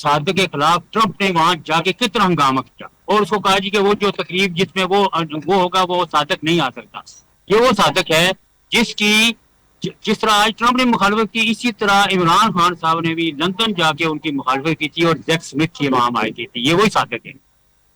صادق کے خلاف ٹرمپ نے وہاں جا کے کتنا ہنگامہ کیا اور اس کو کہا جی کہ وہ جو تقریب جس میں وہ ہوگا وہ صادق نہیں آ سکتا. یہ وہ صادق ہے جس طرح آج ٹرمپ نے مخالفت کی، اسی طرح عمران خان صاحب نے بھی لندن جا کے ان کی مخالفت کی تھی اور زیک سمتھ کی وہاں آئی تھی. یہ وہی صادق ہے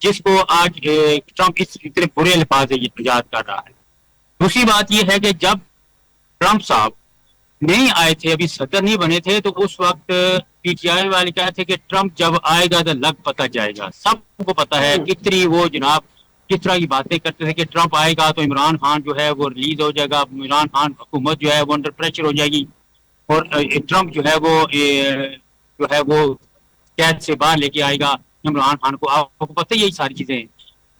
جس کو آج ٹرمپ اس اتنے برے الفاظ سے یاد کر رہا ہے. دوسری بات یہ ہے کہ جب ٹرمپ صاحب نہیں آئے تھے، ابھی صدر نہیں بنے تھے، تو اس وقت پی ٹی آئی والے کہتے تھے کہ ٹرمپ جب آئے گا تو لگ پتہ جائے گا. سب کو پتا ہے کتنی وہ جناب کس طرح کی باتیں کرتے تھے کہ ٹرمپ آئے گا تو عمران خان جو ہے وہ ریلیز ہو جائے گا، عمران خان حکومت جو ہے وہ انڈر پریشر ہو جائے گی اور ٹرمپ جو ہے وہ قید سے باہر لے کے آئے گا عمران خان کو. آپ کو پتہ یہی ساری چیزیں ہیں.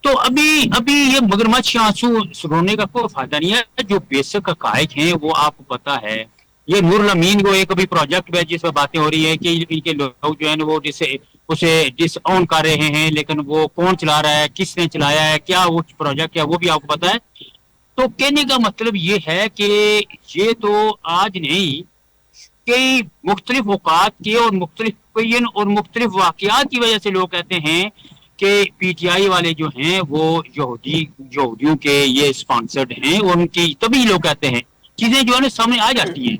تو ابھی یہ مگرمچھ آنسو رونے کا کوئی فائدہ نہیں ہے. جو بیسک حقائق ہیں وہ آپ کو پتا ہے. یہ نور الامین کو ایک ابھی پروجیکٹ ہے جس میں باتیں ہو رہی ہے کہ ان کے لوگ جو ہے وہ اسے ڈس آن کر رہے ہیں، لیکن وہ کون چلا رہا ہے، کس نے چلایا ہے، کیا وہ پروجیکٹ ہے وہ بھی آپ کو پتا ہے. تو کہنے کا مطلب یہ ہے کہ یہ تو آج نہیں، کئی مختلف اوقات کے اور مختلف واقعات کی وجہ سے لوگ کہتے ہیں کہ پی ٹی آئی والے جو ہیں وہ یہودیوں کے یہ سپانسرڈ ہیں اور ان کی تبھی لوگ کہتے ہیں چیزیں جو ہے نا سامنے آ جاتی ہیں.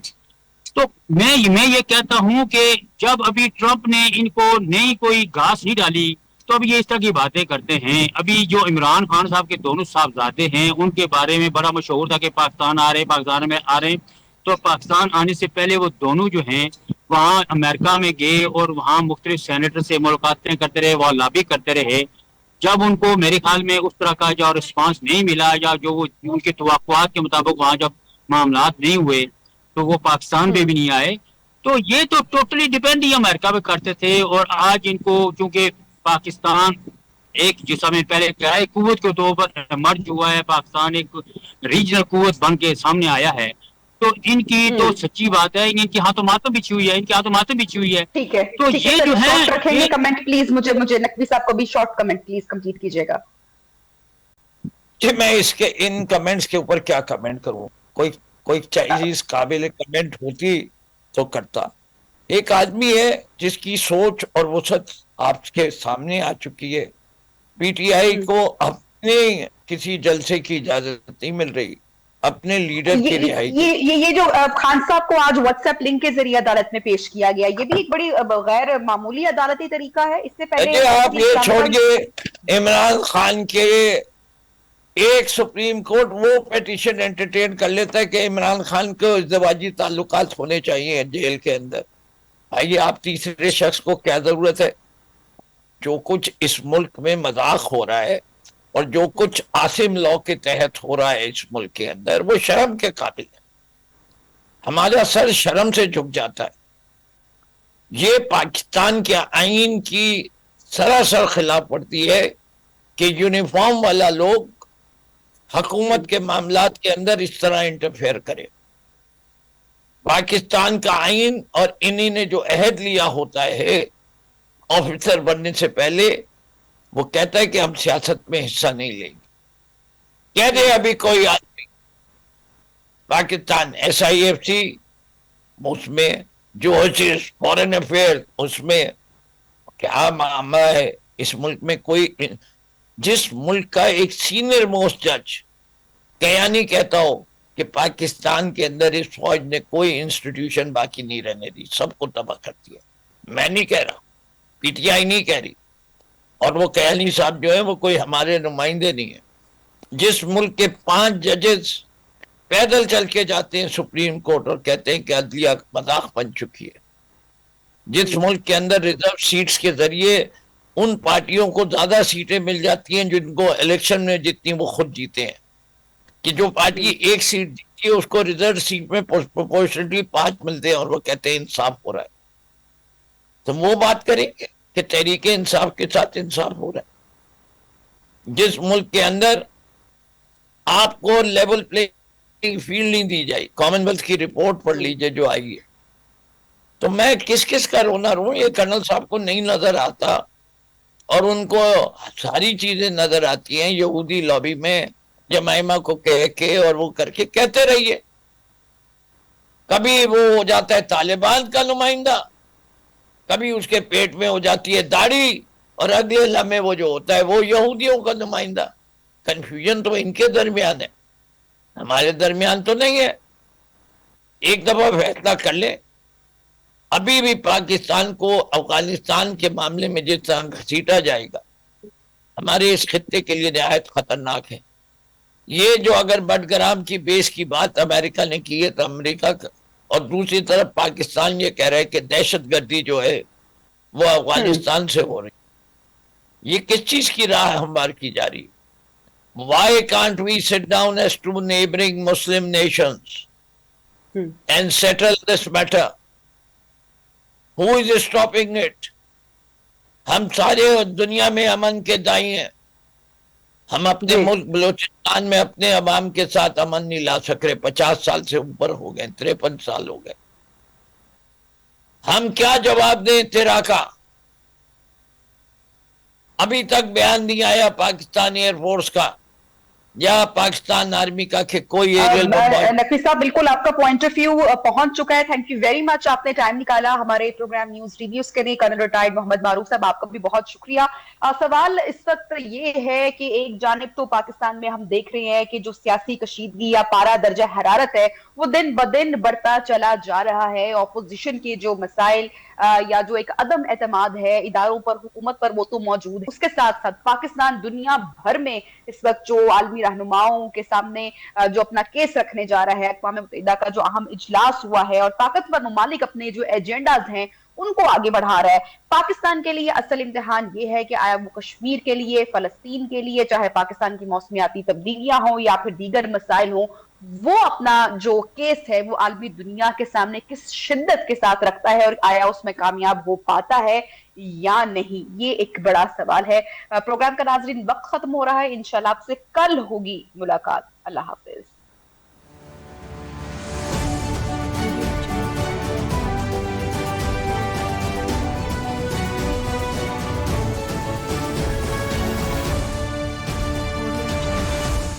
تو میں یہ کہتا ہوں کہ جب ابھی ٹرمپ نے ان کو نئی کوئی گھاس نہیں ڈالی تو اب یہ اس طرح کی باتیں کرتے ہیں. ابھی جو عمران خان صاحب کے دونوں صاحبزادے ہیں ان کے بارے میں بڑا مشہور تھا کہ پاکستان میں آ رہے ہیں. تو پاکستان آنے سے پہلے وہ دونوں جو ہیں وہاں امریکہ میں گئے اور وہاں مختلف سینیٹر سے ملاقاتیں کرتے رہے، وہاں لابی کرتے رہے. جب ان کو میرے خیال میں اس طرح کا جو رسپانس نہیں ملا یا جو وہ ان کے توقعات کے مطابق وہاں جب معاملات نہیں ہوئے تو وہ پاکستان پہ بھی نہیں آئے. تو یہ تو ٹوٹلی ڈیپینڈ ہی امریکہ پہ کرتے تھے. اور آج ان کو چونکہ پاکستان ایک جیسا میں پہلے کہا ہے قوت کے طور پر مرج ہوا ہے، پاکستان ایک ریجنل قوت بن کے سامنے آیا ہے. تو ان کی تو سچی بات ہے، ان کی ہاتھوں ماتوں بچھی ہوئی ہے، ان کے ہاتھوں ماتوں بچھی ہوئی ہے. ٹھیک ہے تو یہ جو ہے شارٹ رکھیں گے کمنٹ پلیز. مجھے نقوی صاحب کو بھی شارٹ کمنٹ پلیز کمپلیٹ کیجیے گا. جی میں اس کے ان کمنٹس کے اوپر کیا کمنٹ کروں؟ کوئی چیز قابل کمنٹ ہوتی تو کرتا. ایک آدمی ہے جس کی سوچ اور وسعت آپ کے سامنے آ چکی ہے. پی ٹی آئی کو اپنے کسی جلسے کی اجازت نہیں مل رہی، اپنے لیڈر کی رہائی. یہ جو خان صاحب کو آج واٹس ایپ لنک کے ذریعے عدالت میں پیش کیا گیا، یہ بھی ایک بڑی غیر معمولی عدالتی طریقہ ہے. اس سے پہلے آپ یہ چھوڑیے، عمران خان کے ایک سپریم کورٹ وہ پیٹیشن انٹرٹین کر لیتا ہے کہ عمران خان کو ازدواجی تعلقات ہونے چاہیے جیل کے اندر. آئیے آپ تیسرے شخص کو کیا ضرورت ہے؟ جو کچھ اس ملک میں مذاق ہو رہا ہے اور جو کچھ عاصم لاء کے تحت ہو رہا ہے اس ملک کے اندر، وہ شرم کے قابل ہے. ہمارا سر شرم سے جھک جاتا ہے. یہ پاکستان کے آئین کی سراسر خلاف ورزی ہے کہ یونیفارم والا لوگ حکومت کے معاملات کے اندر اس طرح انٹرفیئر کرے. پاکستان کا آئین اور انہی نے جو عہد لیا ہوتا ہے آفیسر بننے سے پہلے، وہ کہتا ہے کہ ہم سیاست میں حصہ نہیں لیں گے. کہہ دے ابھی کوئی آدمی Pakistan S I F C اس میں جو چیز فورن افیئر اس میں کیا معاملہ ہے. اس ملک میں کوئی جس ملک کا ایک سینئر موسٹ جج کیانی کہتا ہو کہ پاکستان کے اندر اس فوج نے کوئی انسٹیٹیوشن باقی نہیں رہنے دی، سب کو تباہ کر دیا. میں نہیں کہہ رہا، پی ٹی آئی نہیں کہہ رہی، اور وہ کیانی صاحب جو ہیں وہ کوئی ہمارے نمائندے نہیں ہیں. جس ملک کے 5 ججز پیدل چل کے جاتے ہیں سپریم کورٹ اور کہتے ہیں کہ عدلیہ مذاق بن چکی ہے. جس ملک کے اندر ریزرو سیٹس کے ذریعے ان پارٹیوں کو زیادہ سیٹیں مل جاتی ہیں جن کو الیکشن میں جتنی وہ خود جیتے ہیں، کہ جو پارٹی ایک سیٹ جیتی ہے اس کو ریزرو سیٹ میں پروپورشنلی 5 ملتے ہیں اور وہ کہتے ہیں انصاف ہو رہا ہے. تو وہ بات کریں گے کہ تحریک انصاف کے ساتھ انصاف ہو رہا ہے. جس ملک کے اندر آپ کو لیول پلے فیلڈ نہیں دی جائے. کامن ویلتھ کی رپورٹ پڑھ لیجئے جو آئی ہے. تو میں کس کا رونا روں؟ یہ کرنل صاحب کو نہیں نظر آتا اور ان کو ساری چیزیں نظر آتی ہیں یہودی لابی میں جمائمہ کو کہہ کے اور وہ کر کے کہتے رہیے. کبھی وہ ہو جاتا ہے طالبان کا نمائندہ، کبھی اس کے پیٹ میں ہو جاتی ہے داڑھی اور اگلے لمحے وہ جو ہوتا ہے وہ یہودیوں کا نمائندہ. کنفیوژن تو ان کے درمیان ہے, ہمارے درمیان تو نہیں ہے. ایک دفعہ فیصلہ کر لیں. ابھی بھی پاکستان کو افغانستان کے معاملے میں جس طرح گھسیٹا جائے گا ہمارے اس خطے کے لیے نہایت خطرناک ہے. یہ جو اگر بٹگرام کی بیس کی بات امریکہ نے کی ہے تو امریکہ کا, اور دوسری طرف پاکستان یہ کہہ رہا ہے کہ دہشت گردی جو ہے وہ افغانستان سے ہو رہی. یہ کس چیز کی راہ ہموار کی جا رہی ہے؟ Why can't we sit down as two neighboring Muslim nations and settle this matter? Who is stopping it? ہم سارے دنیا میں امن کے دائی ہیں. ہم اپنے ملک بلوچستان میں اپنے عوام کے ساتھ امن نہیں لا سک رہے. 50 سال سے اوپر ہو گئے, 53 سال ہو گئے. ہم کیا جواب دیں تیرا کا؟ ابھی تک بیان نہیں آیا پاکستان ایئر فورس کا یا پاکستان آرمی کا کہ کوئی ایریل نقوی صاحب بالکل آپ کا پوائنٹ آف ویو پہنچ چکا ہے. تھینک یو ویری مچ, آپ نے ٹائم نکالا ہمارے پروگرام نیوز ریویوز کے لیے. کرنل ریٹائرڈ محمد معروف صاحب آپ کا بھی بہت شکریہ. سوال اس وقت یہ ہے کہ ایک جانب تو پاکستان میں ہم دیکھ رہے ہیں کہ جو سیاسی کشیدگی یا پارہ درجہ حرارت ہے وہ دن بدن بڑھتا چلا جا رہا ہے. اپوزیشن کے جو مسائل یا جو ایک عدم اعتماد ہے اداروں پر, حکومت پر, وہ تو موجود ہے. اس کے ساتھ ساتھ پاکستان دنیا بھر میں اس وقت جو عالمی رہنماؤں کے سامنے جو اپنا کیس رکھنے جا رہا ہے, اقوام متحدہ کا جو اہم اجلاس ہوا ہے اور طاقتور ممالک اپنے جو ایجنڈاز ہیں ان کو آگے بڑھا رہا ہے. پاکستان کے لیے اصل امتحان یہ ہے کہ آیا وہ کشمیر کے لیے, فلسطین کے لیے, چاہے پاکستان کی موسمیاتی تبدیلیاں ہوں یا پھر دیگر مسائل ہوں, وہ اپنا جو کیس ہے وہ عالمی دنیا کے سامنے کس شدت کے ساتھ رکھتا ہے اور آیا اس میں کامیاب ہو پاتا ہے یا نہیں, یہ ایک بڑا سوال ہے. پروگرام کا ناظرین وقت ختم ہو رہا ہے. انشاءاللہ آپ سے کل ہوگی ملاقات. اللہ حافظ.